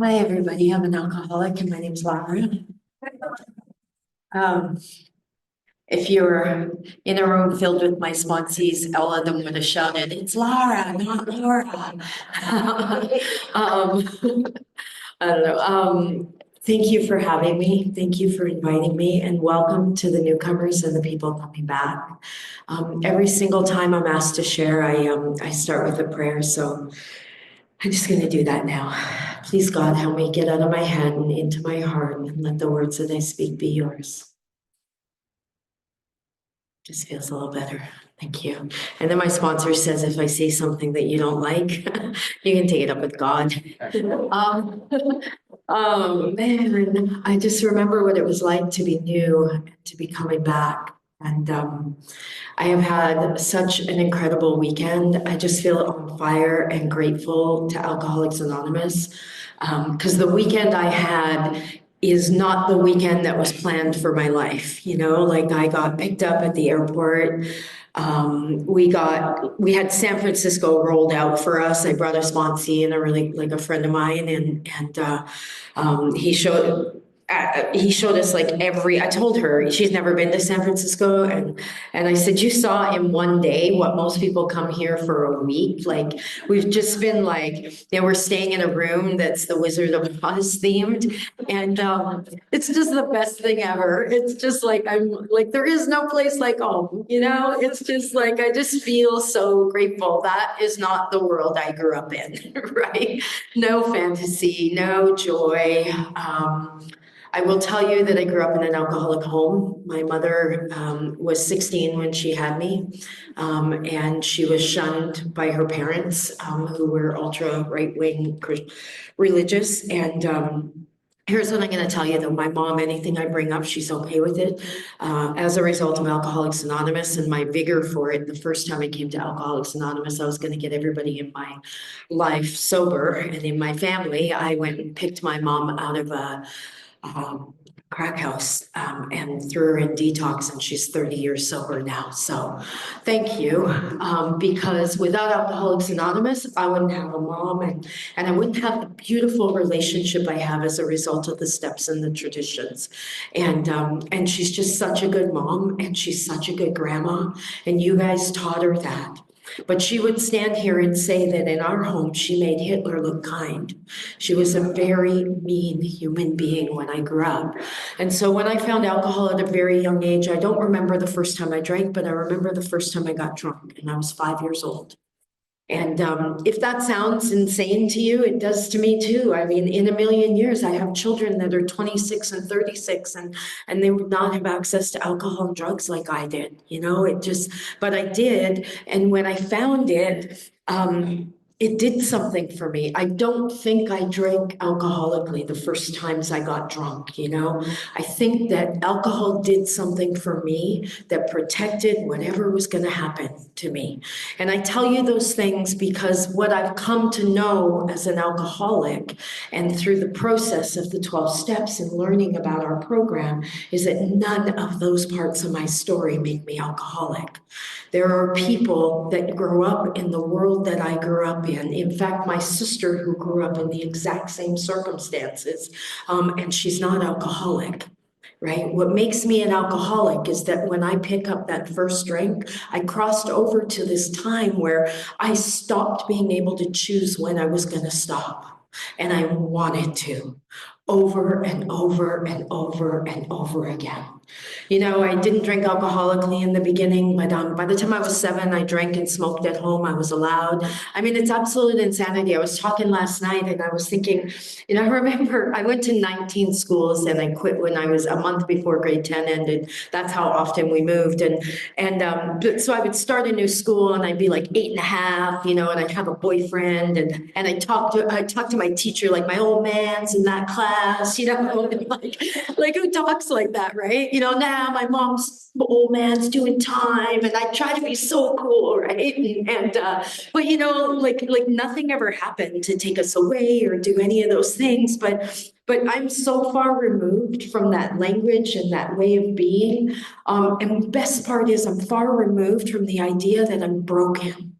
Hi, everybody. I'm an alcoholic and my name's Lara. Um, if you were in a room filled with my sponsees, all of them would have shouted, "It's Lara, not Laura." Um, I don't know. Thank you for having me. Thank you for inviting me, and welcome to the newcomers and the people coming back. Every single time I'm asked to share, I start with a prayer. So I'm just going to do that now. Please, God, help me get out of my head and into my heart and let the words that I speak be yours. Just feels a little better. Thank you. And then my sponsor says if I say something that you don't like, you can take it up with God. Um, man, I just remember what it was like to be new, to be coming back. And I have had such an incredible weekend. I just feel on fire and grateful to Alcoholics Anonymous because the weekend I had is not the weekend that was planned for my life. You know, like I got picked up at the airport. We had San Francisco rolled out for us. I brought a sponsee and a really like a friend of mine, and he showed us like I told her she's never been to San Francisco, and I said, you saw in one day what most people come here for a week. Like we've just been like, we're staying in a room that's the Wizard of Oz themed, and it's just the best thing ever. It's just like I'm like there is no place like home, you know? It's just like I just feel so grateful. That is not the world I grew up in, right? No fantasy, no joy. I will tell you that I grew up in an alcoholic home. My mother was 16 when she had me, and she was shunned by her parents, who were ultra right-wing religious. And here's what I'm going to tell you, though. My mom, anything I bring up, she's okay with it. As a result of Alcoholics Anonymous and my vigor for it, the first time I came to Alcoholics Anonymous, I was going to get everybody in my life sober. And in my family, I went and picked my mom out of a crack house and threw her in detox, and she's 30 years sober now. So thank you. Because without Alcoholics Anonymous, I wouldn't have a mom, and I wouldn't have the beautiful relationship I have as a result of the steps and the traditions. And she's just such a good mom, and she's such a good grandma, and you guys taught her that. But she would stand here and say that in our home, she made Hitler look kind. She was a very mean human being when I grew up. And so when I found alcohol at a very young age, I don't remember the first time I drank, but I remember the first time I got drunk, and I was 5 years old. And if that sounds insane to you, it does to me too. I mean, in a million years, I have children that are 26 and 36, and they would not have access to alcohol and drugs like I did. You know, but I did. And when I found it, it did something for me. I don't think I drank alcoholically the first times I got drunk, you know. I think that alcohol did something for me that protected whatever was going to happen to me. And I tell you those things because what I've come to know as an alcoholic and through the process of the 12 steps and learning about our program is that none of those parts of my story make me alcoholic. There are people that grow up in the world that I grew up in. In fact, my sister who grew up in the exact same circumstances, and she's not alcoholic. Right? What makes me an alcoholic is that when I pick up that first drink, I crossed over to this time where I stopped being able to choose when I was going to stop. And I wanted to over and over and over and over again. You know, I didn't drink alcoholically in the beginning, but by the time I was 7, I drank and smoked at home. I was allowed. I mean, it's absolute insanity. I was talking last night and I was thinking, you know, I remember I went to 19 schools and I quit when I was a month before grade 10 ended. That's how often we moved. So I would start a new school and I'd be like 8.5, you know, and I'd have a boyfriend and I talked to my teacher like my old man's in that class, you know, like who talks like that, right? You know, now my mom's old man's doing time, and I try to be so cool, right? But you know, like nothing ever happened to take us away or do any of those things. But I'm so far removed from that language and that way of being. And the best part is I'm far removed from the idea that I'm broken.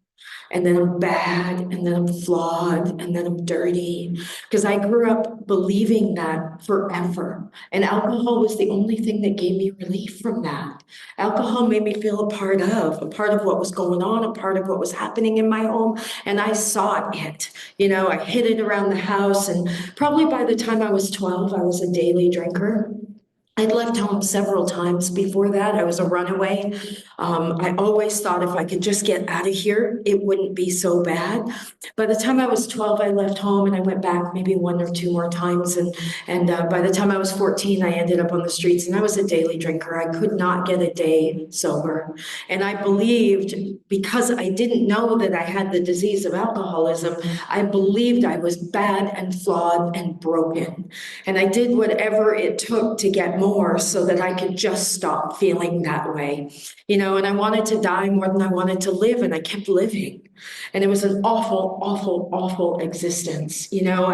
and then I'm bad, and then I'm flawed, and then I'm dirty. Because I grew up believing that forever. And alcohol was the only thing that gave me relief from that. Alcohol made me feel a part of what was going on, a part of what was happening in my home, and I sought it. You know, I hid it around the house, and probably by the time I was 12, I was a daily drinker. I'd left home several times before that. I was a runaway. I always thought if I could just get out of here, it wouldn't be so bad. By the time I was 12, I left home and I went back maybe one or two more times. And by the time I was 14, I ended up on the streets and I was a daily drinker. I could not get a day sober. And I believed, because I didn't know that I had the disease of alcoholism, I believed I was bad and flawed and broken. And I did whatever it took to get more so that I could just stop feeling that way. You know, and I wanted to die more than I wanted to live, and I kept living. And it was an awful, awful, awful existence. You know,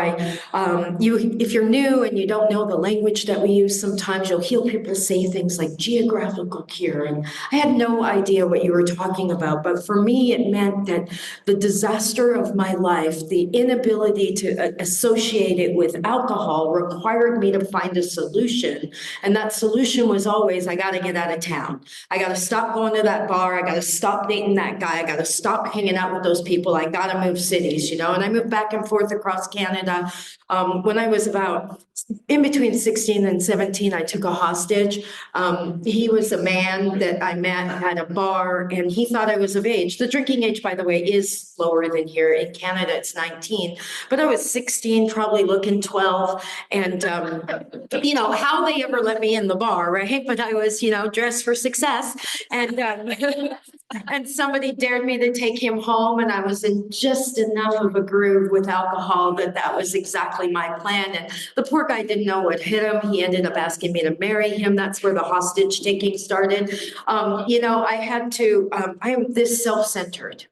if you're new and you don't know the language that we use, sometimes you'll hear people say things like geographical cure. And I had no idea what you were talking about. But for me, it meant that the disaster of my life, the inability to associate it with alcohol, required me to find a solution. And that solution was always, I got to get out of town. I got to stop going to that bar. I got to stop dating that guy. I got to stop hanging out with those people. I got to move cities, you know, and I moved back and forth across Canada. When I was about in between 16 and 17, I took a hostage. He was a man that I met at a bar, and he thought I was of age. The drinking age, by the way, is lower than here. In Canada, it's 19. But I was 16, probably looking 12. And, you know, how they ever let me in the bar, right? But I was, you know, dressed for success. And, and somebody dared me to take him home, and I was in just enough of a groove with alcohol that was exactly my plan. And the poor guy didn't know what hit him. He ended up asking me to marry him. That's where the hostage taking started. You know, I am this self-centered.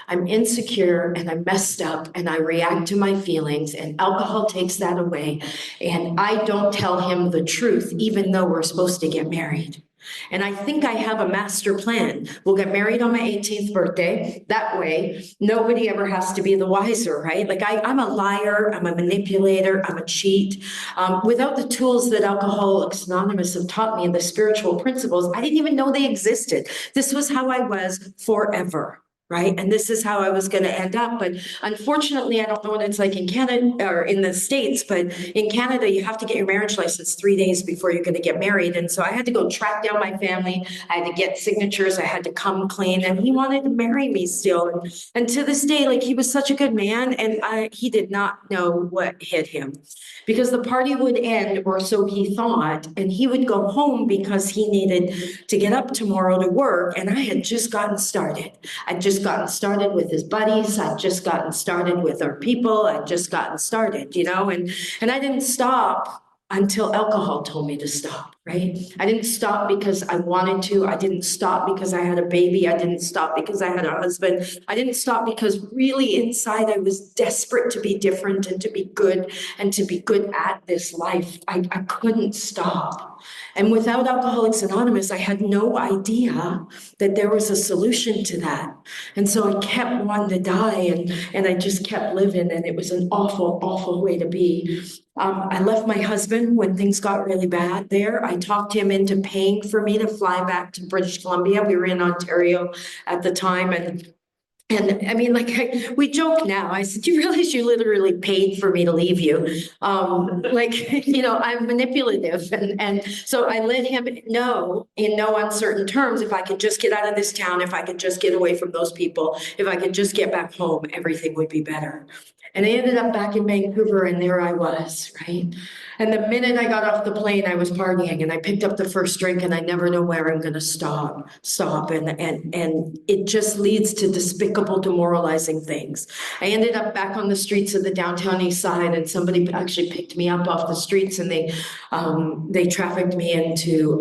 I'm insecure and I'm messed up and I react to my feelings, and alcohol takes that away. And I don't tell him the truth, even though we're supposed to get married. And I think I have a master plan. We'll get married on my 18th birthday. That way, nobody ever has to be the wiser, right? Like I'm a liar, I'm a manipulator, I'm a cheat. Without the tools that Alcoholics Anonymous have taught me and the spiritual principles, I didn't even know they existed. This was how I was forever. Right. And this is how I was going to end up. But unfortunately, I don't know what it's like in Canada or in the States, but in Canada, you have to get your marriage license 3 days before you're going to get married. And so I had to go track down my family. I had to get signatures. I had to come clean. And he wanted to marry me still. And to this day, like, he was such a good man. And he did not know what hit him, because the party would end, or so he thought, and he would go home because he needed to get up tomorrow to work. And I had just gotten started. I'd just gotten started with his buddies. I'd just gotten started with our people. I'd just gotten started, you know, and I didn't stop until alcohol told me to stop, right? I didn't stop because I wanted to. I didn't stop because I had a baby. I didn't stop because I had a husband. I didn't stop because really inside I was desperate to be different and to be good and to be good at this life. I couldn't stop. And without Alcoholics Anonymous, I had no idea that there was a solution to that. And so I kept wanting to die, and I just kept living, and it was an awful, awful way to be. I left my husband when things got really bad there. I talked him into paying for me to fly back to British Columbia. We were in Ontario at the time, and I mean, like, we joke now. I said, you realize you literally paid for me to leave you? Like, you know, I'm manipulative. And so I let him know in no uncertain terms, if I could just get out of this town, if I could just get away from those people, if I could just get back home, everything would be better. And I ended up back in Vancouver, and there I was, right? And the minute I got off the plane, I was partying, and I picked up the first drink, and I never know where I'm going to stop. And it just leads to despicable, demoralizing things. I ended up back on the streets of the downtown east side, and somebody actually picked me up off the streets, and they trafficked me into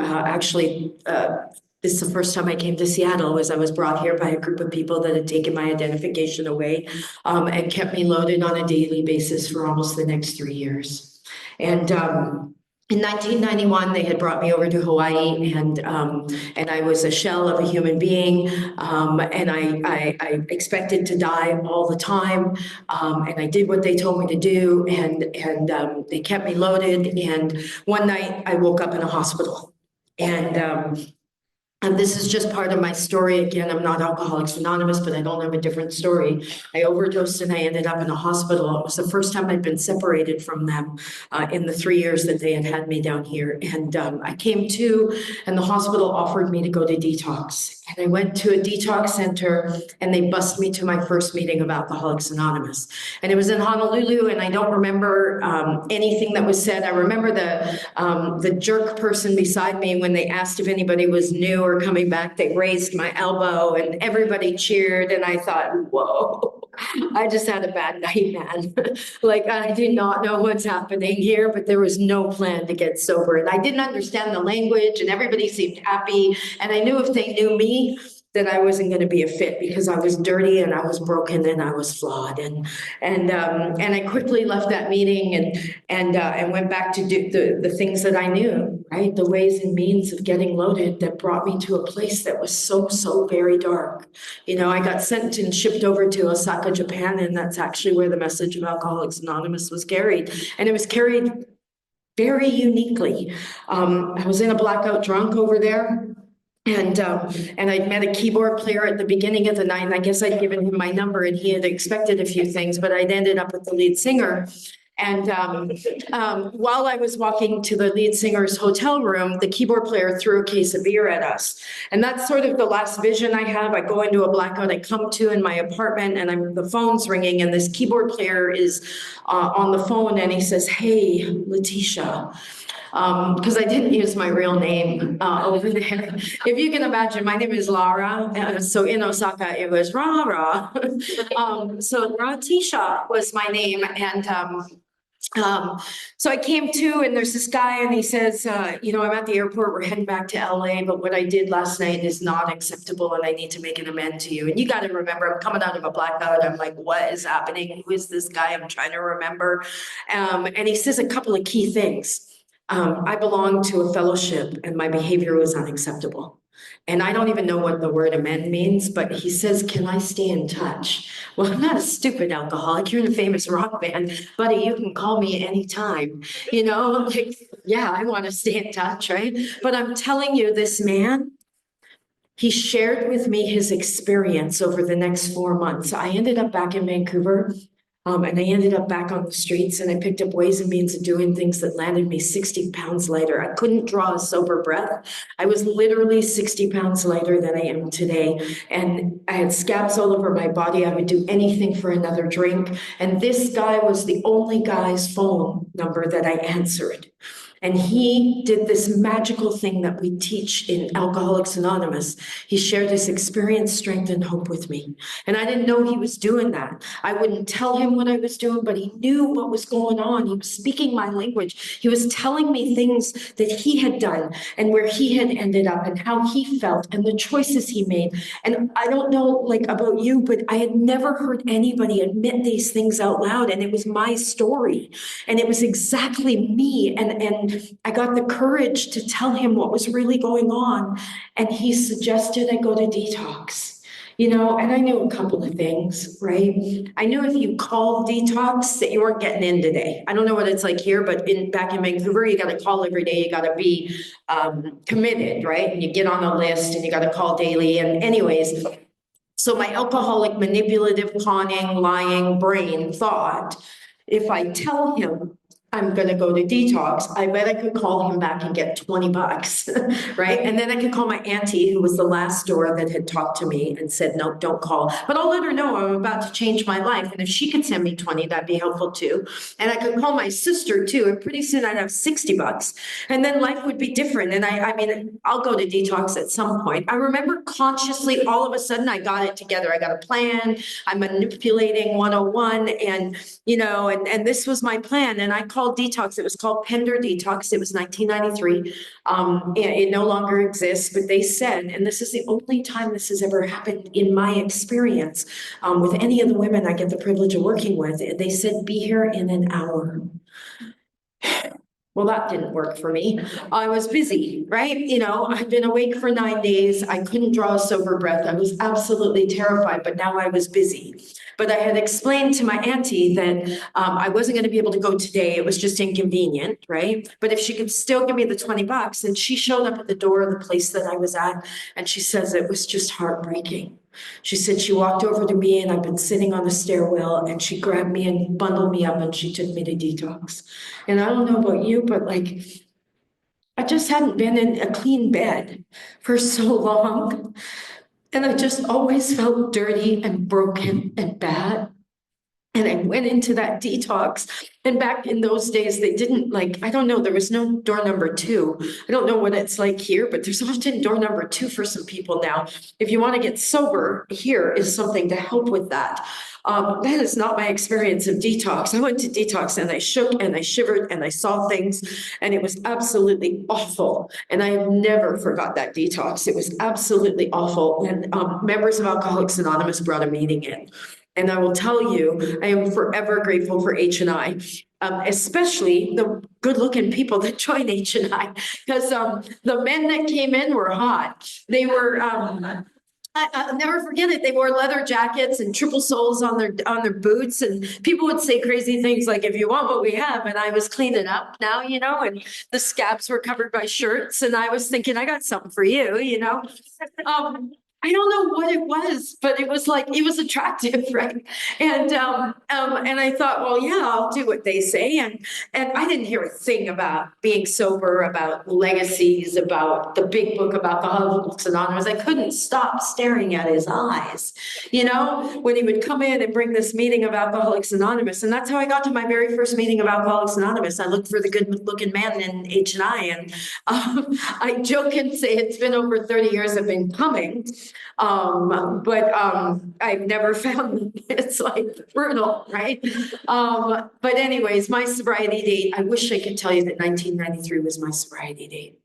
this is the first time I came to Seattle. Was I was brought here by a group of people that had taken my identification away, and kept me loaded on a daily basis for almost the next 3 years. And In 1991, they had brought me over to Hawaii, and I was a shell of a human being, and I expected to die all the time, and I did what they told me to do, and they kept me loaded. And one night, I woke up in a hospital, and this is just part of my story. Again, I'm not Alcoholics Anonymous, but I don't have a different story. I overdosed and I ended up in a hospital. It was the first time I'd been separated from them in the 3 years that they had had me down here. And I came to, and the hospital offered me to go to detox. And I went to a detox center, and they bussed me to my first meeting of Alcoholics Anonymous. And it was in Honolulu, and I don't remember anything that was said. I remember the jerk person beside me, when they asked if anybody was new or coming back, they raised my elbow and everybody cheered. And I thought, whoa, I just had a bad night, man. Like, I did not know what's happening here, but there was no plan to get sober. And I didn't understand the language, and everybody seemed happy. And I knew if they knew me, that I wasn't going to be a fit, because I was dirty and I was broken and I was flawed. And I quickly left that meeting and went back to do the things that I knew, right? The ways and means of getting loaded that brought me to a place that was so very dark. You know, I got sent and shipped over to Osaka, Japan, and that's actually where the message of Alcoholics Anonymous was carried. And it was carried very uniquely. I was in a blackout drunk over there. And I'd met a keyboard player at the beginning of the night, and I guess I'd given him my number, and he had expected a few things, but I'd ended up with the lead singer. And while I was walking to the lead singer's hotel room, the keyboard player threw a case of beer at us. And that's sort of the last vision I have. I go into a blackout, I come to in my apartment, and the phone's ringing, and this keyboard player is on the phone, and he says, "Hey, Letitia." Because I didn't use my real name over there. If you can imagine, my name is Lara. So in Osaka, it was Rara. So Ratisha was my name. And so I came to, and there's this guy, and he says, you know, I'm at the airport, we're heading back to LA, but what I did last night is not acceptable, and I need to make an amend to you. And you got to remember, I'm coming out of a blackout. I'm like, what is happening? Who is this guy? I'm trying to remember. And he says a couple of key things. I belong to a fellowship, and my behavior was unacceptable. And I don't even know what the word amend means, but he says, can I stay in touch? Well, I'm not a stupid alcoholic. You're in a famous rock band. Buddy, you can call me anytime. You know, like, yeah, I want to stay in touch, right? But I'm telling you, this man, he shared with me his experience over the next 4 months. I ended up back in Vancouver. And I ended up back on the streets, and I picked up ways and means of doing things that landed me 60 pounds lighter. I couldn't draw a sober breath. I was literally 60 pounds lighter than I am today. And I had scabs all over my body. I would do anything for another drink. And this guy was the only guy's phone number that I answered. And he did this magical thing that we teach in Alcoholics Anonymous. He shared his experience, strength, and hope with me. And I didn't know he was doing that. I wouldn't tell him what I was doing, but he knew what was going on. He was speaking my language. He was telling me things that he had done and where he had ended up and how he felt and the choices he made. And I don't know, like, about you, but I had never heard anybody admit these things out loud. And it was my story. And it was exactly me. And I got the courage to tell him what was really going on. And he suggested I go to detox, you know, and I knew a couple of things, right? I knew if you called detox that you weren't getting in today. I don't know what it's like here, but back in Vancouver, you got to call every day. You got to be committed, right? And you get on a list and you got to call daily. And anyways, so my alcoholic, manipulative, conning, lying brain thought, if I tell him I'm going to go to detox, I bet I could call him back and get 20 bucks, right? And then I could call my auntie, who was the last door that had talked to me and said, no, don't call. But I'll let her know I'm about to change my life. And if she could send me 20, that'd be helpful too. And I could call my sister too. And pretty soon I'd have 60 bucks. And then life would be different. And I mean, I'll go to detox at some point. I remember consciously, all of a sudden, I got it together. I got a plan. I'm manipulating 101. And, you know, and this was my plan. And I called detox. It was called Pender Detox. It was 1993. It no longer exists, but they said, and this is the only time this has ever happened in my experience with any of the women I get the privilege of working with, they said, be here in an hour. Well, that didn't work for me. I was busy, right? You know, I'd been awake for 9 days. I couldn't draw a sober breath. I was absolutely terrified, but now I was busy. But I had explained to my auntie that I wasn't going to be able to go today. It was just inconvenient, right? But if she could still give me the $20, and she showed up at the door of the place that I was at, and she says it was just heartbreaking. She said she walked over to me and I've been sitting on the stairwell and she grabbed me and bundled me up and she took me to detox. And I don't know about you, but like, I just hadn't been in a clean bed for so long. And I just always felt dirty and broken and bad. And I went into that detox. And back in those days, they didn't like, I don't know, there was no door number 2. I don't know what it's like here, but there's often door number 2 for some people now. If you want to get sober, here is something to help with that. That is not my experience of detox. I went to detox and I shook and I shivered and I saw things and it was absolutely awful. And I have never forgot that detox. It was absolutely awful. And members of Alcoholics Anonymous brought a meeting in. And I will tell you, I am forever grateful for H&I, especially the good-looking people that join H&I, because the men that came in were hot. They were, I'll never forget it. They wore leather jackets and triple soles on their boots, and people would say crazy things like, "If you want what we have," and I was cleaning up now, you know, and the scabs were covered by shirts, and I was thinking, I got something for you, you know. I don't know what it was, but it was like, it was attractive, right? And I thought, well, yeah, I'll do what they say. And I didn't hear a thing about being sober, about legacies, about the big book about Alcoholics Anonymous. I couldn't stop staring at his eyes, you know, when he would come in and bring this meeting of Alcoholics Anonymous. And that's how I got to my very first meeting of Alcoholics Anonymous. I looked for the good-looking man in H&I, and I joke and say it's been over 30 years I've been coming. I've never found it's like brutal, right? But anyways, my sobriety date, I wish I could tell you that 1993 was my sobriety date.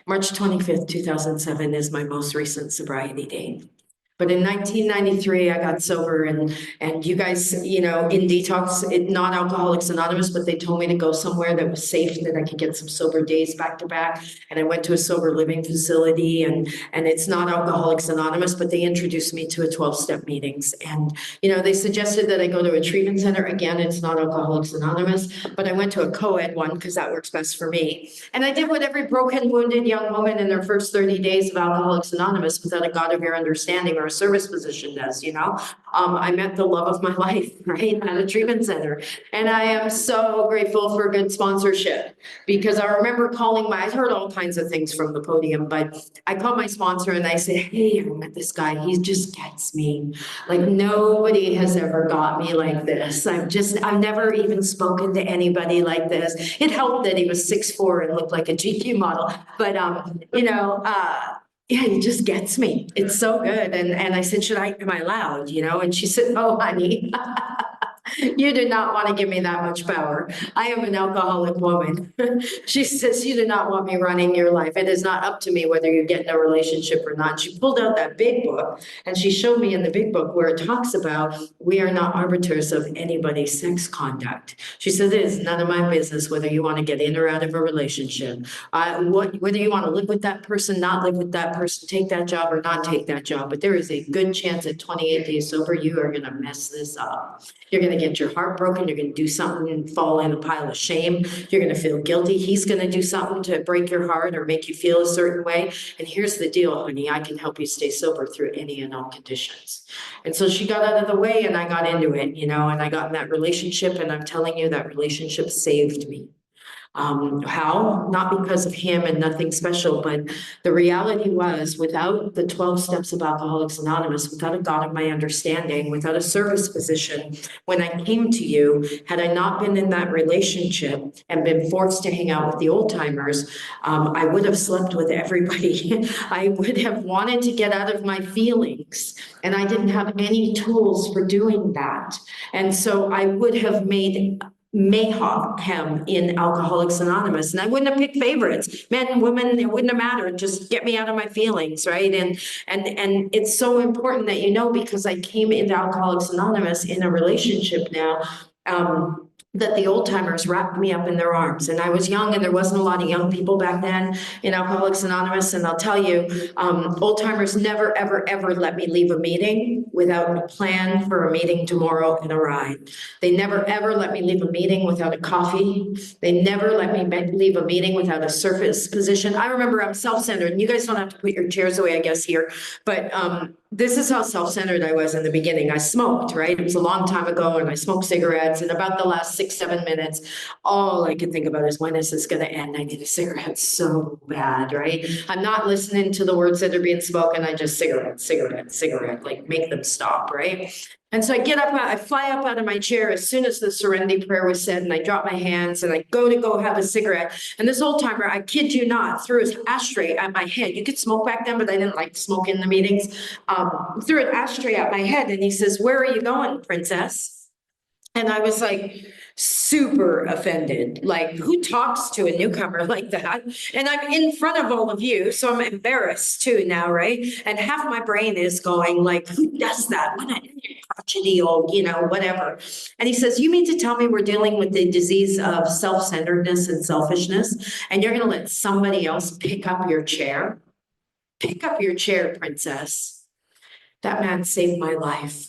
March 25th, 2007 is my most recent sobriety date. But in 1993, I got sober, and you guys, you know, in detox, not Alcoholics Anonymous, but they told me to go somewhere that was safe, that I could get some sober days back to back. And I went to a sober living facility, and it's not Alcoholics Anonymous, but they introduced me to a 12-step meetings. And, you know, they suggested that I go to a treatment center. Again, it's not Alcoholics Anonymous, but I went to a co-ed one because that works best for me. And I did what every broken, wounded young woman in their first 30 days of Alcoholics Anonymous without a God of your understanding or a service position does, you know. I met the love of my life, right, at a treatment center. And I am so grateful for good sponsorship, because I remember I heard all kinds of things from the podium, but I called my sponsor and I said, "Hey, I met this guy. He just gets me. Like, nobody has ever got me like this. I've never even spoken to anybody like this." It helped that he was 6'4" and looked like a GQ model, but you know, yeah, he just gets me. It's so good. And I said, am I allowed, you know? And she said, "Oh, honey, you do not want to give me that much power. I am an alcoholic woman." She says, "You do not want me running your life. It is not up to me whether you get in a relationship or not." She pulled out that big book and she showed me in the big book where it talks about we are not arbiters of anybody's sex conduct. She says, "It is none of my business whether you want to get in or out of a relationship. Whether you want to live with that person, not live with that person, take that job or not take that job. But there is a good chance at 28 days sober, you are going to mess this up. You're going to get your heart broken. You're going to do something and fall in a pile of shame. You're going to feel guilty. He's going to do something to break your heart or make you feel a certain way. And here's the deal, honey, I can help you stay sober through any and all conditions." And so she got out of the way and I got into it, you know, and I got in that relationship, and I'm telling you, that relationship saved me. How? Not because of him and nothing special, but the reality was, without the 12 steps of Alcoholics Anonymous, without a God of my understanding, without a service position, when I came to you, had I not been in that relationship and been forced to hang out with the old timers, I would have slept with everybody. I would have wanted to get out of my feelings, and I didn't have any tools for doing that. And so I would have made mayhem in Alcoholics Anonymous, and I wouldn't have picked favorites, men, women, it wouldn't have mattered. Just get me out of my feelings, right? And it's so important that you know, because I came into Alcoholics Anonymous in a relationship now that the old timers wrapped me up in their arms. And I was young and there wasn't a lot of young people back then in Alcoholics Anonymous. And I'll tell you, old timers never, ever, ever let me leave a meeting without a plan for a meeting tomorrow and a ride. They never, ever let me leave a meeting without a coffee. They never let me leave a meeting without a surface position. I remember I'm self-centered, and you guys don't have to put your chairs away, I guess, here. But this is how self-centered I was in the beginning. I smoked, right? It was a long time ago, and I smoked cigarettes. And about the last 6-7 minutes, all I could think about is, when is this going to end? I need a cigarette so bad, right? I'm not listening to the words that are being spoken. I just cigarette, like make them stop, right? And so I get up, I fly up out of my chair as soon as the serenity prayer was said, and I drop my hands and I go have a cigarette. And this old timer, I kid you not, threw his ashtray at my head. You could smoke back then, but I didn't like to smoke in the meetings. Threw an ashtray at my head, and he says, "Where are you going, princess?" And I was like, super offended. Like, who talks to a newcomer like that? And I'm in front of all of you, so I'm embarrassed too now, right? And half my brain is going like, who does that? What a crotchety old, whatever. And he says, "You mean to tell me we're dealing with the disease of self-centeredness and selfishness, and you're gonna let somebody else pick up your chair? Pick up your chair, princess." That man saved my life,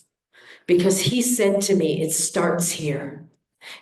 because he said to me, "It starts here.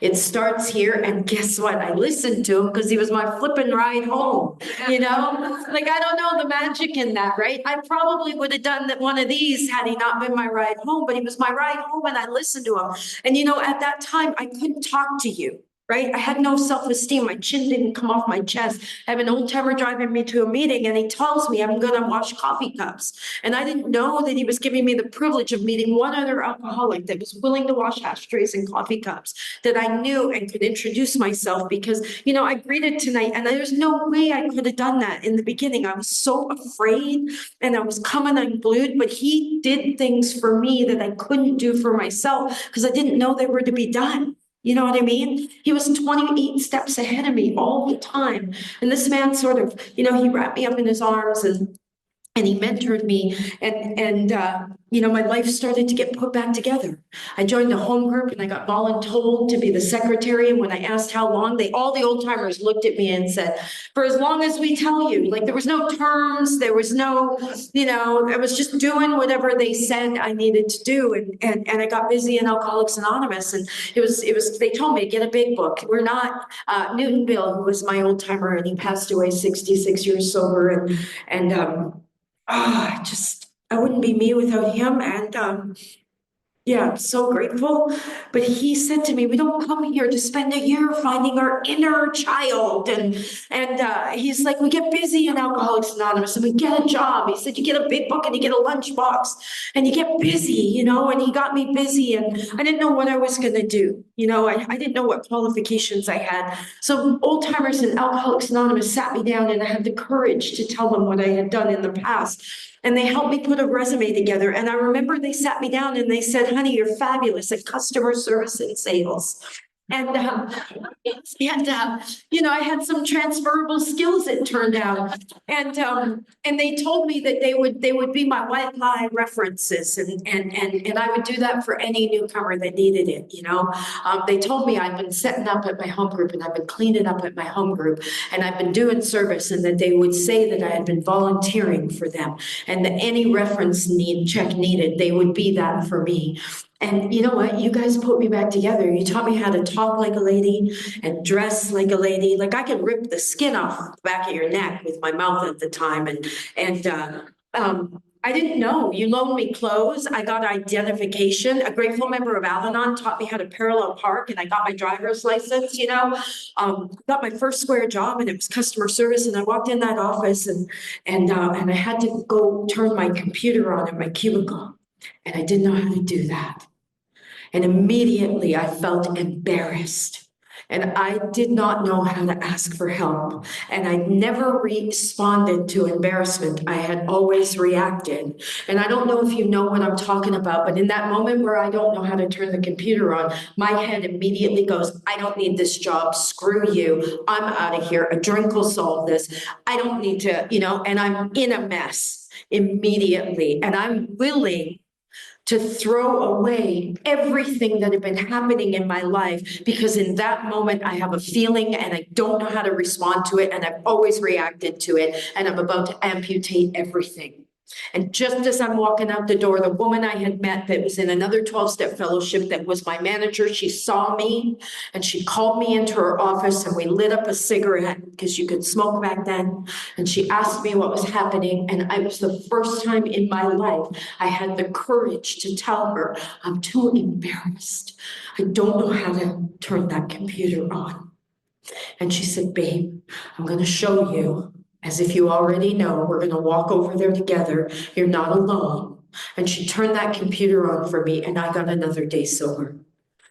It starts here." And guess what? I listened to him because he was my flipping ride home, Like, I don't know the magic in that, right? I probably would have done one of these had he not been my ride home, but he was my ride home and I listened to him. And at that time, I couldn't talk to you. Right? I had no self-esteem. My chin didn't come off my chest. I have an old timer driving me to a meeting, and he tells me I'm going to wash coffee cups. And I didn't know that he was giving me the privilege of meeting one other alcoholic that was willing to wash ashtrays and coffee cups, that I knew and could introduce myself, because, I greeted tonight, and there's no way I could have done that in the beginning. I was so afraid and I was coming unglued, but he did things for me that I couldn't do for myself because I didn't know they were to be done. You know what I mean? He was 28 steps ahead of me all the time. And this man sort of, he wrapped me up in his arms and he mentored me, and my life started to get put back together. I joined a home group and I got voluntold to be the secretary. And when I asked how long, all the old timers looked at me and said, "For as long as we tell you." Like, there was no terms, there was no, I was just doing whatever they said I needed to do. And I got busy in Alcoholics Anonymous, and it was, they told me, "Get a big book." We're not, Newton Bill, who was my old timer, and he passed away 66 years sober. I wouldn't be me without him. And yeah, I'm so grateful. But he said to me, "We don't come here to spend a year finding our inner child." And he's like, "We get busy in Alcoholics Anonymous and we get a job." He said, "You get a big book and you get a lunchbox and you get busy, and he got me busy, and I didn't know what I was going to do. I didn't know what qualifications I had. So old timers in Alcoholics Anonymous sat me down, and I had the courage to tell them what I had done in the past. And they helped me put a resume together. And I remember they sat me down and they said, "Honey, you're fabulous at customer service and sales." And I had some transferable skills, it turned out. And they told me that they would be my white lie references, and I would do that for any newcomer that needed it. They told me I've been setting up at my home group, and I've been cleaning up at my home group, and I've been doing service, and that they would say that I had been volunteering for them, and that any reference check needed, they would be that for me. And you know what? You guys put me back together. You taught me how to talk like a lady and dress like a lady. Like, I could rip the skin off the back of your neck with my mouth at the time. I didn't know. You loaned me clothes. I got identification. A grateful member of Al-Anon taught me how to parallel park, and I got my driver's license. Got my first square job, and it was customer service. And I walked in that office, and I had to go turn my computer on in my cubicle, and I didn't know how to do that. And immediately I felt embarrassed, and I did not know how to ask for help. And I never responded to embarrassment. I had always reacted. And I don't know if you know what I'm talking about, but in that moment where I don't know how to turn the computer on, my head immediately goes, "I don't need this job. Screw you. I'm out of here. A drink will solve this. I don't need to, and I'm in a mess immediately. And I'm willing to throw away everything that had been happening in my life, because in that moment I have a feeling and I don't know how to respond to it, and I've always reacted to it, and I'm about to amputate everything. And just as I'm walking out the door, the woman I had met that was in another 12-step fellowship that was my manager, she saw me and she called me into her office, and we lit up a cigarette because you could smoke back then. And she asked me what was happening. And it was the first time in my life I had the courage to tell her, I'm too embarrassed. I don't know how to turn that computer on. And she said, babe, I'm going to show you. As if you already know, we're going to walk over there together. You're not alone. And she turned that computer on for me, and I got another day sober.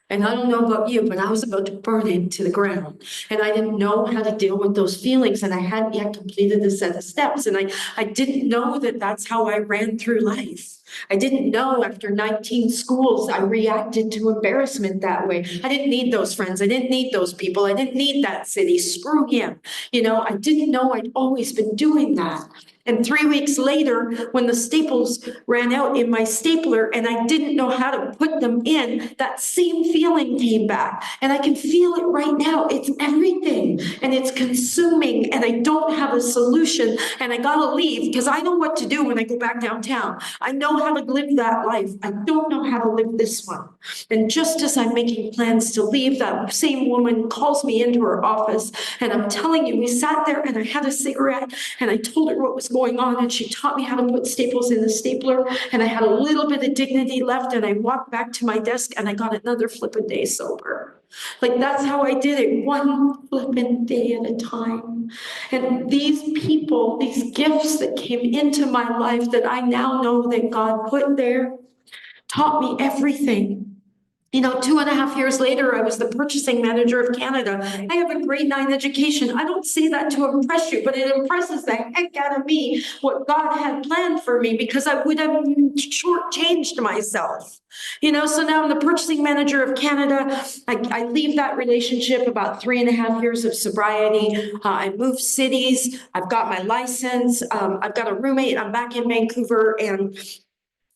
And I don't know about you, but I was about to burn it to the ground. And I didn't know how to deal with those feelings. And I hadn't yet completed the set of steps. And I didn't know that that's how I ran through life. I didn't know after 19 schools, I reacted to embarrassment that way. I didn't need those friends. I didn't need those people. I didn't need that city. Screw him. I didn't know I'd always been doing that. And 3 weeks later, when the staples ran out in my stapler and I didn't know how to put them in, that same feeling came back. And I can feel it right now. It's everything, and it's consuming, and I don't have a solution, and I gotta leave because I know what to do when I go back downtown. I know how to live that life. I don't know how to live this one. And just as I'm making plans to leave, that same woman calls me into her office, and I'm telling you, we sat there and I had a cigarette and I told her what was going on, and she taught me how to put staples in the stapler, and I had a little bit of dignity left, and I walked back to my desk and I got another flippin' day sober. Like, that's how I did it, one flippin' day at a time. And these people, these gifts that came into my life that I now know that God put there, taught me everything. 2.5 years later, I was the purchasing manager of Canada. I have a grade 9 education. I don't say that to impress you, but it impresses the heck out of me what God had planned for me, because I would have shortchanged myself. So now I'm the purchasing manager of Canada. I leave that relationship about 3.5 years of sobriety. I moved cities. I've got my license. I've got a roommate. I'm back in Vancouver, and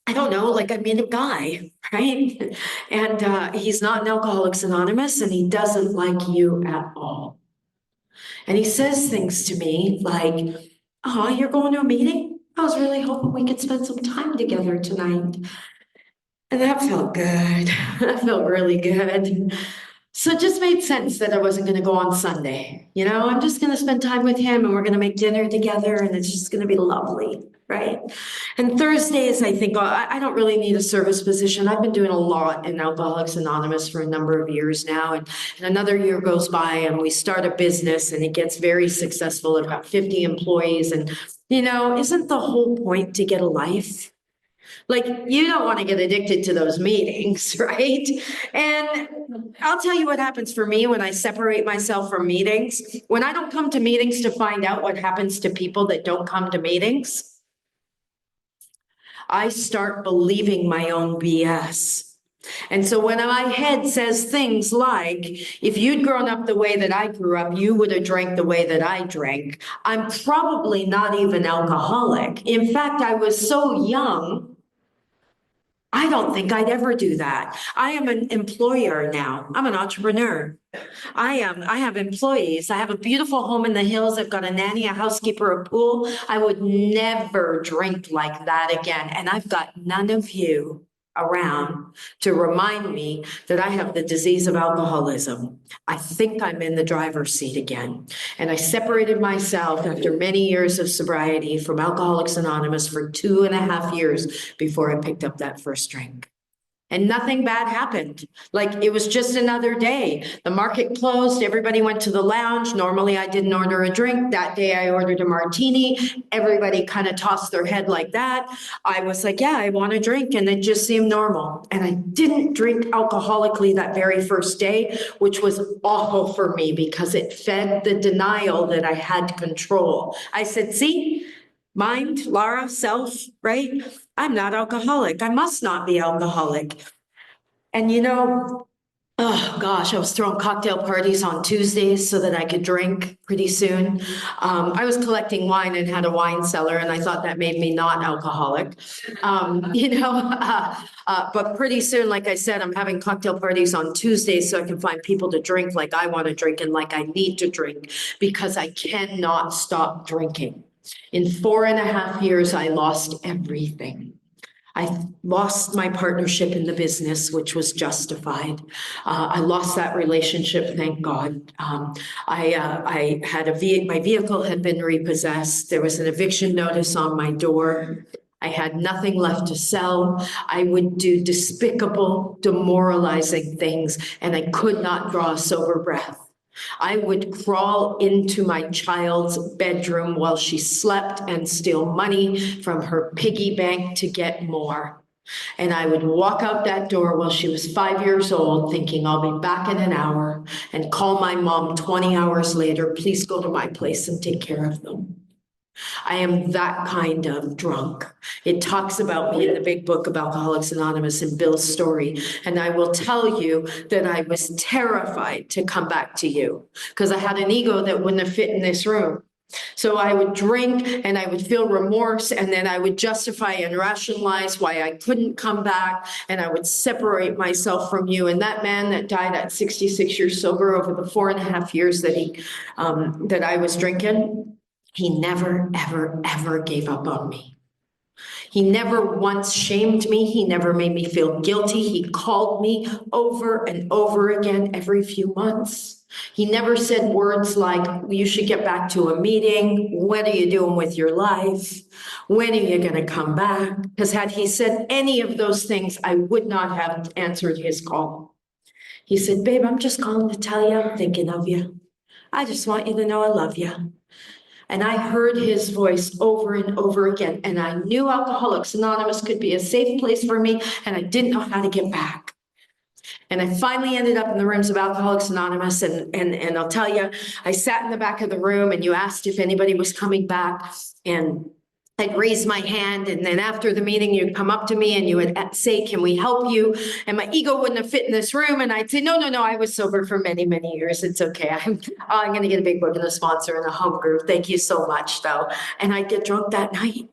I don't know, like, I met a guy, right? And he's not an Alcoholics Anonymous, and he doesn't like you at all. And he says things to me like, oh, you're going to a meeting? I was really hoping we could spend some time together tonight. And that felt good. That felt really good. So it just made sense that I wasn't going to go on Sunday. I'm just going to spend time with him, and we're going to make dinner together, and it's just going to be lovely, right? And Thursdays, I think, I don't really need a service position. I've been doing a lot in Alcoholics Anonymous for a number of years now, and another year goes by, and we start a business, and it gets very successful. I've got 50 employees, and, isn't the whole point to get a life? Like, you don't want to get addicted to those meetings, right? And I'll tell you what happens for me when I separate myself from meetings. When I don't come to meetings to find out what happens to people that don't come to meetings, I start believing my own BS. And so when my head says things like, if you'd grown up the way that I grew up, you would have drank the way that I drank, I'm probably not even alcoholic. In fact, I was so young, I don't think I'd ever do that. I am an employer now. I'm an entrepreneur. I have employees. I have a beautiful home in the hills. I've got a nanny, a housekeeper, a pool. I would never drink like that again. And I've got none of you around to remind me that I have the disease of alcoholism. I think I'm in the driver's seat again. And I separated myself after many years of sobriety from Alcoholics Anonymous for 2.5 years before I picked up that first drink. And nothing bad happened. Like, it was just another day. The market closed. Everybody went to the lounge. Normally, I didn't order a drink. That day, I ordered a martini. Everybody kind of tossed their head like that. I was like, yeah, I want a drink. And it just seemed normal. And I didn't drink alcoholically that very first day, which was awful for me because it fed the denial that I had control. I said, see, mind, Lara, self, right? I'm not alcoholic. I must not be alcoholic. And Oh gosh, I was throwing cocktail parties on Tuesdays so that I could drink pretty soon. I was collecting wine and had a wine cellar, and I thought that made me not alcoholic. But pretty soon, like I said, I'm having cocktail parties on Tuesdays so I can find people to drink like I want to drink and like I need to drink because I cannot stop drinking. In 4.5 years, I lost everything. I lost my partnership in the business, which was justified. I lost that relationship, thank God. I had my vehicle had been repossessed. There was an eviction notice on my door. I had nothing left to sell. I would do despicable, demoralizing things, and I could not draw a sober breath. I would crawl into my child's bedroom while she slept and steal money from her piggy bank to get more. And I would walk out that door while she was 5 years old, thinking I'll be back in an hour, and call my mom 20 hours later, please go to my place and take care of them. I am that kind of drunk. It talks about me in the big book of Alcoholics Anonymous and Bill's story. And I will tell you that I was terrified to come back to you because I had an ego that wouldn't have fit in this room. So I would drink and I would feel remorse, and then I would justify and rationalize why I couldn't come back, and I would separate myself from you. And that man that died at 66 years sober over the 4.5 years that I was drinking, he never, ever, ever gave up on me. He never once shamed me. He never made me feel guilty. He called me over and over again every few months. He never said words like, you should get back to a meeting. What are you doing with your life? When are you going to come back? Because had he said any of those things, I would not have answered his call. He said, babe, I'm just calling to tell you I'm thinking of you. I just want you to know I love you. And I heard his voice over and over again. And I knew Alcoholics Anonymous could be a safe place for me, and I didn't know how to get back. And I finally ended up in the rooms of Alcoholics Anonymous. And I'll tell you, I sat in the back of the room and you asked if anybody was coming back. And I'd raise my hand, and then after the meeting, you'd come up to me and you would say, can we help you? And my ego wouldn't have fit in this room. And I'd say, no, I was sober for many, many years. It's okay. I'm going to get a big book and a sponsor and a home group. Thank you so much, though. And I'd get drunk that night.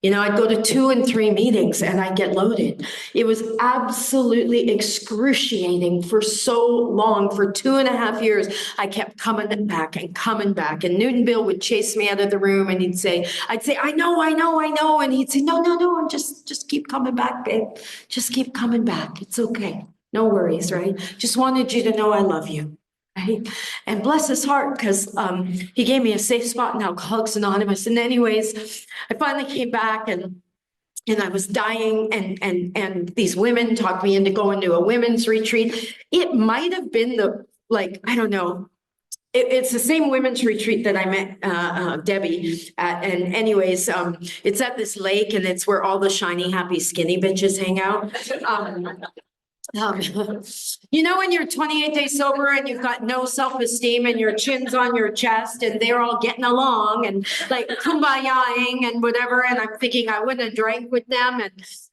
I'd go to 2 and 3 meetings and I'd get loaded. It was absolutely excruciating for so long. For 2.5 years, I kept coming back and coming back. And Newton Bill would chase me out of the room and I'd say, I know. And he'd say, no, just keep coming back, babe. Just keep coming back. It's okay. No worries, right? Just wanted you to know I love you. Right? And bless his heart, because he gave me a safe spot in Alcoholics Anonymous. And anyways, I finally came back and I was dying, and these women talked me into going to a women's retreat. It might have been I don't know. It's the same women's retreat that I met Debbie at. And anyways, it's at this lake, and it's where all the shiny, happy, skinny bitches hang out. When you're 28 days sober and you've got no self-esteem and your chin's on your chest and they're all getting along and like kumbayaing and whatever, and I'm thinking I wouldn't have drank with them,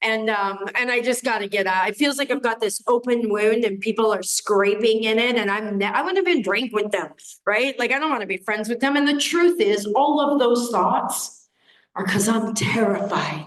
and I just got to get out. It feels like I've got this open wound and people are scraping in it, and I wouldn't have been drink with them, right? Like I don't want to be friends with them. And the truth is, all of those thoughts are because I'm terrified.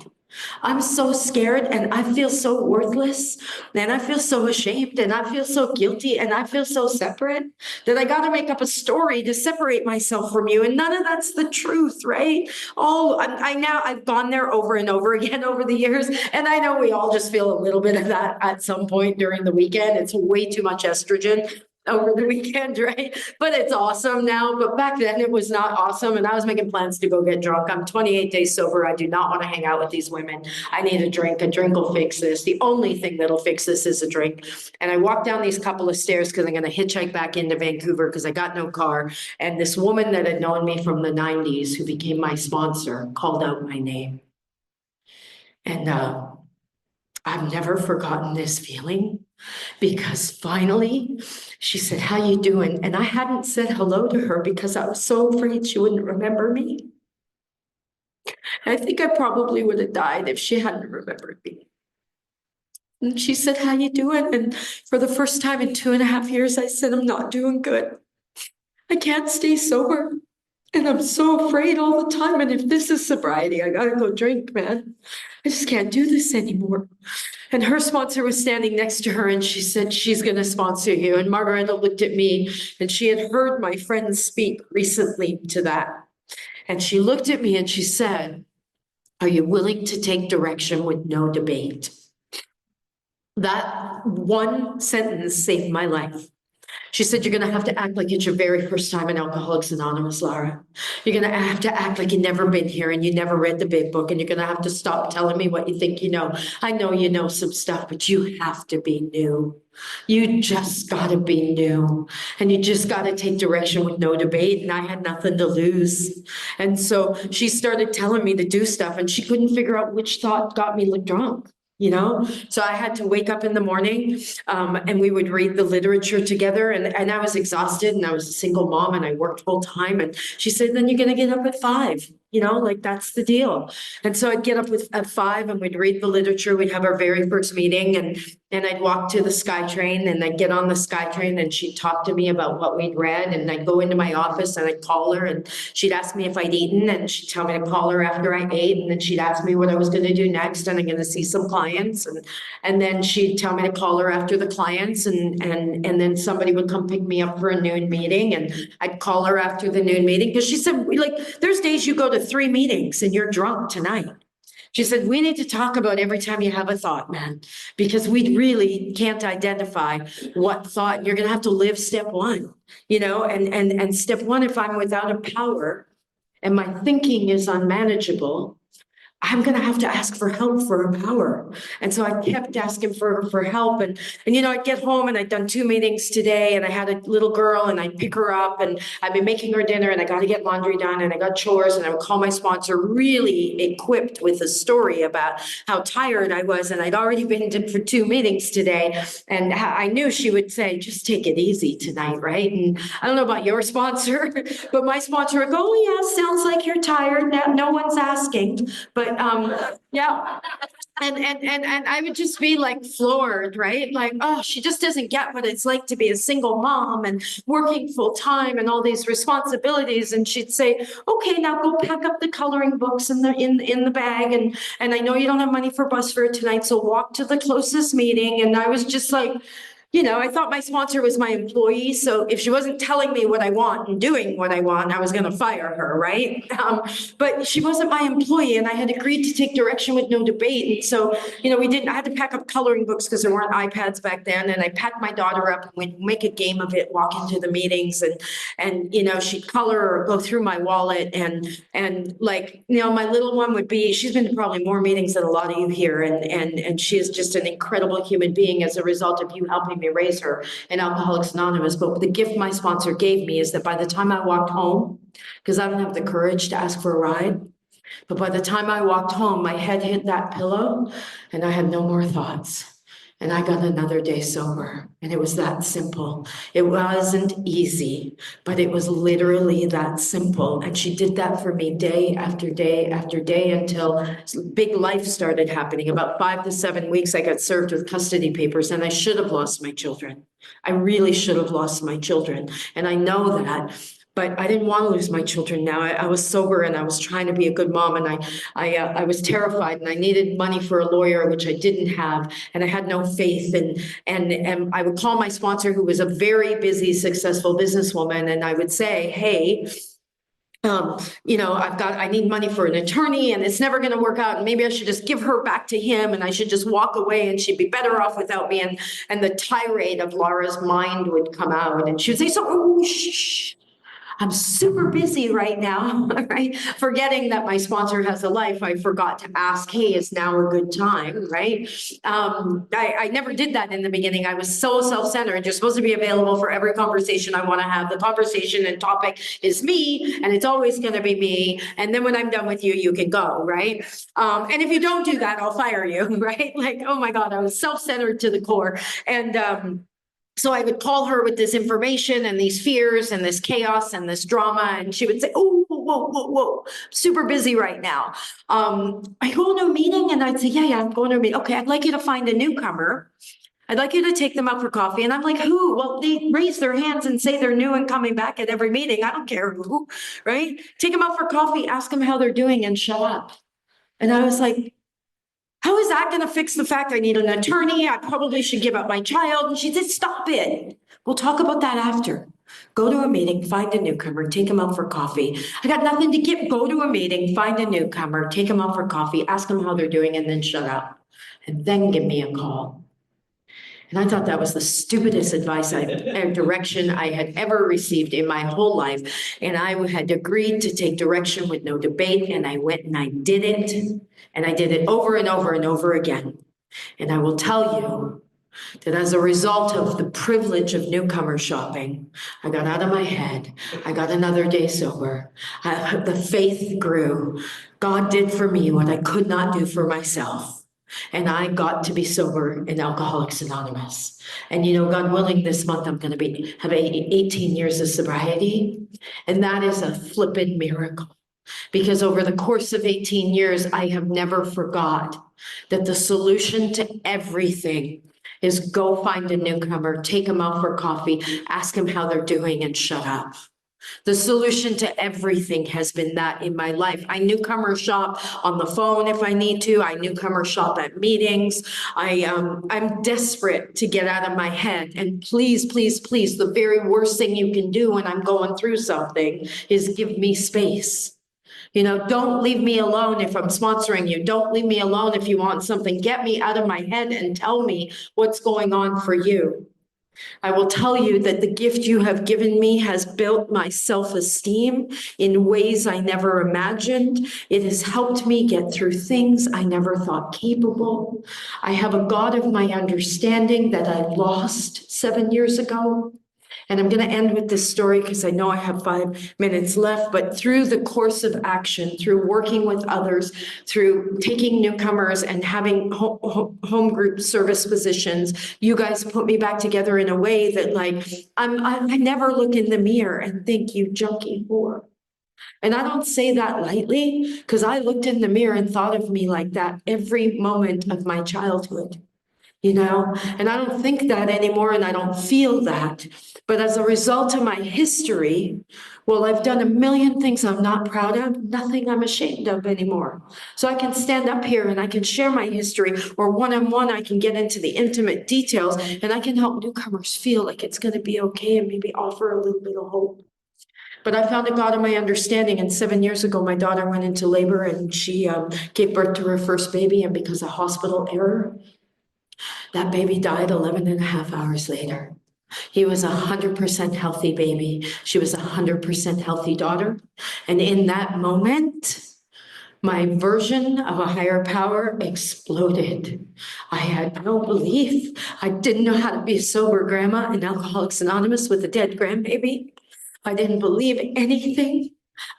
I'm so scared, and I feel so worthless, and I feel so ashamed, and I feel so guilty, and I feel so separate that I got to make up a story to separate myself from you. And none of that's the truth, right? I've gone there over and over again over the years. And I know we all just feel a little bit of that at some point during the weekend. It's way too much estrogen over the weekend, right? But it's awesome now. But back then it was not awesome. And I was making plans to go get drunk. I'm 28 days sober. I do not want to hang out with these women. I need a drink. A drink will fix this. The only thing that'll fix this is a drink. And I walked down these couple of stairs because I'm going to hitchhike back into Vancouver because I got no car. And this woman that had known me from the 90s, who became my sponsor, called out my name. And I've never forgotten this feeling, because finally she said, how you doing? And I hadn't said hello to her because I was so afraid she wouldn't remember me. I think I probably would have died if she hadn't remembered me. And she said, how you doing? And for the first time in 2.5 years, I said, I'm not doing good. I can't stay sober. And I'm so afraid all the time. And if this is sobriety, I gotta go drink, man. I just can't do this anymore. And her sponsor was standing next to her and she said, she's gonna sponsor you. And Margareta looked at me and she had heard my friend speak recently to that. And she looked at me and she said, are you willing to take direction with no debate? That one sentence saved my life. She said, you're going to have to act like it's your very first time in Alcoholics Anonymous, Lara. You're going to have to act like you've never been here and you never read the big book, and you're going to have to stop telling me what you think you know. I know you know some stuff, but you have to be new. You just got to be new, and you just got to take direction with no debate. And I had nothing to lose. And so she started telling me to do stuff, and she couldn't figure out which thought got me drunk. So I had to wake up in the morning, and we would read the literature together, and I was exhausted, and I was a single mom and I worked full time. And she said, then you're going to get up at 5, like that's the deal. And so I'd get up at 5 and we'd read the literature. We'd have our very first meeting, and I'd walk to the SkyTrain, and I'd get on the SkyTrain and she'd talk to me about what we'd read. And I'd go into my office and I'd call her and she'd ask me if I'd eaten, and she'd tell me to call her after I ate. And then she'd ask me what I was going to do next. And I'm going to see some clients. And then she'd tell me to call her after the clients, and then somebody would come pick me up for a noon meeting, and I'd call her after the noon meeting, because she said, there's days you go to 3 meetings and you're drunk tonight. She said, we need to talk about every time you have a thought, man, because we really can't identify what thought. You're going to have to live step 1, and step 1, if I'm without a power and my thinking is unmanageable, I'm going to have to ask for help for a power. And so I kept asking for help. And I'd get home and I'd done 2 meetings today, and I had a little girl, and I'd pick her up, and I'd been making her dinner, and I got to get laundry done, and I got chores, and I would call my sponsor really equipped with a story about how tired I was. And I'd already been for 2 meetings today. And I knew she would say, just take it easy tonight, right? And I don't know about your sponsor, but my sponsor would go, oh yeah, sounds like you're tired. No one's asking. But yeah. And I would just be floored, right? Oh, she just doesn't get what it's like to be a single mom and working full time and all these responsibilities. And she'd say, okay, now go pack up the coloring books in the bag. And I know you don't have money for bus fare tonight, so walk to the closest meeting. And I was just I thought my sponsor was my employee. So if she wasn't telling me what I want and doing what I want, I was going to fire her, right? But she wasn't my employee, and I had agreed to take direction with no debate. And so, I had to pack up coloring books because there weren't iPads back then. And I packed my daughter up and we'd make a game of it, walk into the meetings, and she'd color or go through my wallet. And my little one she's been to probably more meetings than a lot of you here. And she is just an incredible human being as a result of you helping me raise her in Alcoholics Anonymous. But the gift my sponsor gave me is that by the time I walked home, because I don't have the courage to ask for a ride, but by the time I walked home, my head hit that pillow and I had no more thoughts. And I got another day sober. And it was that simple. It wasn't easy, but it was literally that simple. And she did that for me day after day after day until big life started happening. About 5 to 7 weeks, I got served with custody papers, and I should have lost my children. I really should have lost my children. And I know that. But I didn't want to lose my children now. I was sober and I was trying to be a good mom, and I was terrified, and I needed money for a lawyer, which I didn't have, and I had no faith. And I would call my sponsor, who was a very busy, successful businesswoman, and I would say, hey, I need money for an attorney, and it's never going to work out. And maybe I should just give her back to him, and I should just walk away, and she'd be better off without me. And the tirade of Lara's mind would come out, and she would say, shh. I'm super busy right now, right? Forgetting that my sponsor has a life, I forgot to ask, hey, is now a good time, right? I never did that in the beginning. I was so self-centered. You're supposed to be available for every conversation I want to have. The conversation and topic is me, and it's always going to be me. And then when I'm done with you, you can go, right? And if you don't do that, I'll fire you, right? Oh my God, I was self-centered to the core. And so I would call her with this information and these fears and this chaos and this drama, and she would say, oh, whoa, super busy right now. Are you going to a meeting? And I'd say, yeah, I'm going to a meeting. Okay, I'd like you to find a newcomer. I'd like you to take them out for coffee. And I'm like, who? Well, they raise their hands and say they're new and coming back at every meeting. I don't care who, right? Take them out for coffee, ask them how they're doing, and shut up. And I was like, how is that going to fix the fact I need an attorney? I probably should give up my child. And she said, stop it. We'll talk about that after. Go to a meeting, find a newcomer, take them out for coffee. I got nothing to give. Go to a meeting, find a newcomer, take them out for coffee, ask them how they're doing, and then shut up. And then give me a call. And I thought that was the stupidest advice and direction I had ever received in my whole life. And I had agreed to take direction with no debate. And I went and I did it. And I did it over and over and over again. And I will tell you that as a result of the privilege of newcomer shopping, I got out of my head. I got another day sober. The faith grew. God did for me what I could not do for myself. And I got to be sober in Alcoholics Anonymous. And God willing, this month I'm going to have 18 years of sobriety. And that is a flippin' miracle. Because over the course of 18 years, I have never forgot that the solution to everything is go find a newcomer, take them out for coffee, ask them how they're doing, and shut up. The solution to everything has been that in my life. I newcomer shop on the phone if I need to. I newcomer shop at meetings. I'm desperate to get out of my head. And please, please, please, the very worst thing you can do when I'm going through something is give me space. Don't leave me alone if I'm sponsoring you. Don't leave me alone if you want something. Get me out of my head and tell me what's going on for you. I will tell you that the gift you have given me has built my self-esteem in ways I never imagined. It has helped me get through things I never thought capable. I have a God of my understanding that I lost 7 years ago. And I'm going to end with this story because I know I have 5 minutes left, but through the course of action, through working with others, through taking newcomers and having home group service positions, you guys put me back together in a way that I never look in the mirror and think, you junkie whore. And I don't say that lightly because I looked in the mirror and thought of me like that every moment of my childhood. And I don't think that anymore and I don't feel that. But as a result of my history, well, I've done a million things I'm not proud of, nothing I'm ashamed of anymore. So I can stand up here and I can share my history, or one-on-one, I can get into the intimate details and I can help newcomers feel like it's going to be okay and maybe offer a little bit of hope. But I found a God of my understanding, and 7 years ago, my daughter went into labor and she gave birth to her first baby, and because of hospital error, that baby died 11 and a half hours later. He was 100% healthy baby. She was 100% healthy daughter. And in that moment, my version of a higher power exploded. I had no belief. I didn't know how to be a sober grandma in Alcoholics Anonymous with a dead grandbaby. I didn't believe anything.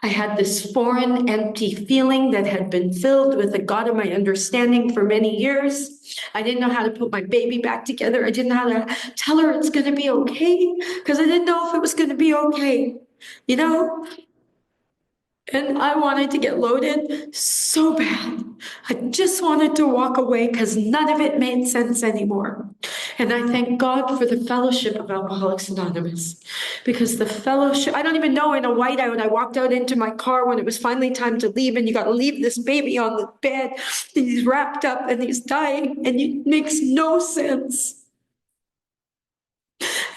I had this foreign, empty feeling that had been filled with the God of my understanding for many years. I didn't know how to put my baby back together. I didn't know how to tell her it's going to be okay because I didn't know if it was going to be okay, And I wanted to get loaded so bad. I just wanted to walk away because none of it made sense anymore. And I thank God for the fellowship of Alcoholics Anonymous, because the fellowship, I don't even know, in a whiteout, I walked out into my car when it was finally time to leave, and you got to leave this baby on the bed, and he's wrapped up and he's dying, and it makes no sense.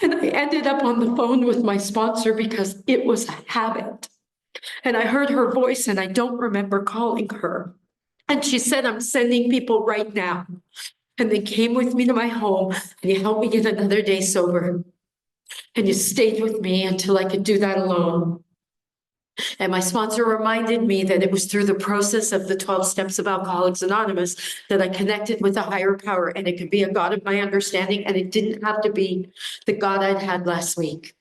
And I ended up on the phone with my sponsor because it was a habit. And I heard her voice and I don't remember calling her. And she said, I'm sending people right now. And they came with me to my home and you helped me get another day sober. And you stayed with me until I could do that alone. And my sponsor reminded me that it was through the process of the 12 steps of Alcoholics Anonymous that I connected with a higher power, and it could be a God of my understanding, and it didn't have to be the God I'd had last week.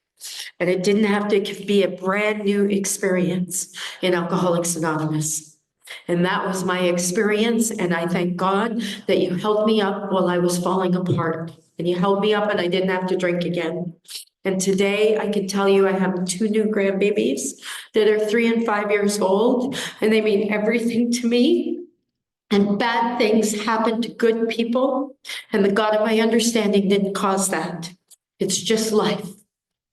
And it didn't have to be a brand new experience in Alcoholics Anonymous. And that was my experience. And I thank God that you held me up while I was falling apart. And you held me up and I didn't have to drink again. And today I can tell you I have 2 new grandbabies that are 3 and 5 years old, and they mean everything to me. And bad things happen to good people, and the God of my understanding didn't cause that. It's just life.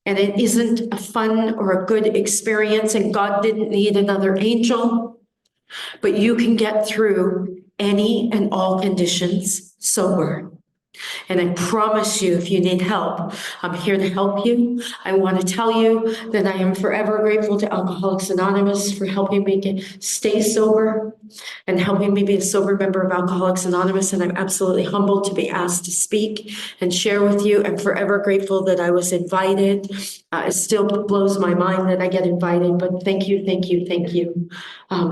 And it isn't a fun or a good experience, and God didn't need another angel, but you can get through any and all conditions sober. And I promise you, if you need help, I'm here to help you. I want to tell you that I am forever grateful to Alcoholics Anonymous for helping me stay sober and helping me be a sober member of Alcoholics Anonymous. And I'm absolutely humbled to be asked to speak and share with you. I'm forever grateful that I was invited. It still blows my mind that I get invited, but thank you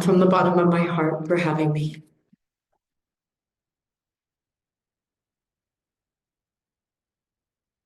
from the bottom of my heart for having me.